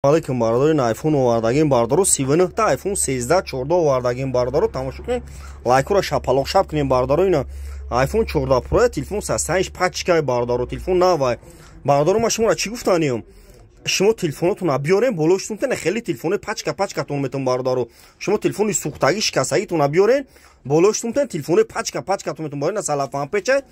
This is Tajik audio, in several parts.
Алейкум бардорин iPhone овардагин бардору 39 та iPhone 13 14 овардагин бардору тамошо кунед. Лайкура шапалоқ шап кунед бардору ина iPhone 14 Pro телефон састаиш пачкай бардору телефон навай. Бардору ма шуморо чӣ гуфтанем? Шумо телефонотуна биёрем болошитун хеле телефони пачкатон метон бардору. Шумо телефони сухтаги шикастагитуна биёрен болошитун телефони пачкатон метон бардору салафан печай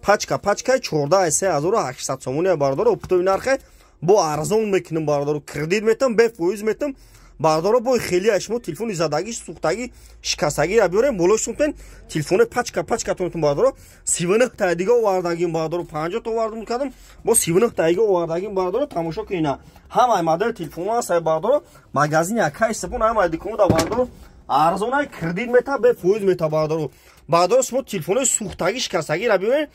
пачкай 14800 сомония бардору оптови нархе бо арзон мекунем бардору кредит метам бе фоиз метам бардору бо хели ашмо телефони задаги сухтаги шикастаги ра биёрем болошитун телефони пачкатон метон бардору 39 та дига овардагин бардору 50 та овардым кардам бо 39 та дига овардагин бардору тамошо кина ҳамаи модель телефонҳо сай бардору магазини акай сапон ҳамаи диконода бардору арзонай кредит мета бе фоиз мета бардору бардору шумо телефони сухтаги шикастаги ра биёрем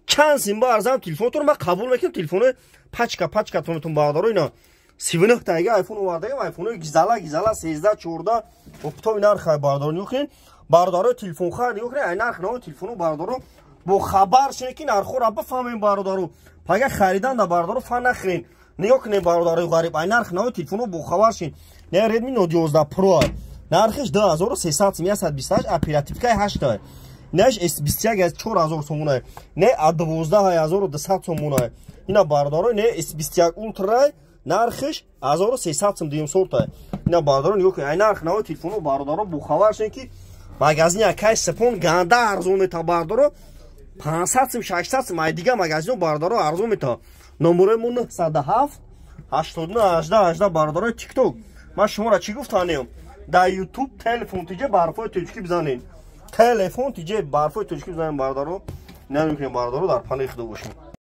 чанд сим ба арзан телефонтон ма қабул мекунам телефони пачкатон бардору ина 39 та дига iPhone овардагим iPhone гизала 13 14 оптови нархай бардору нёхин бардору телефон хар нёхин ай нарх но телефону бардору бо хабар шеки нархора бафамин бардору пага харидан да бардору фан нахрин нигоҳ кунед бардору ғариб ай нарх но телефону бо хабар шин не Redmi Note 11 Pro нархиш 2300 128 оперативкай 8 неш S21 4000 сомон не 12200 сомон ина бардору не S21 Ultra нархиш 1300 сом дим сорта ина бардору нигоҳ кунед ай нарх но телефону бардору бо хабар шин ки магазини акай сапон ганда арзон мета бардору 500 сом 600 сом ай дига магазину бардору арзон мета номеремон 907 89 бардору TikTok ма шуморо чӣ гуфтанем дар YouTube телефон тиҷе барфои точки бизанед телефон тиҷе барфои точки бизанед бардору намекунем бардору дар пани худо бошем.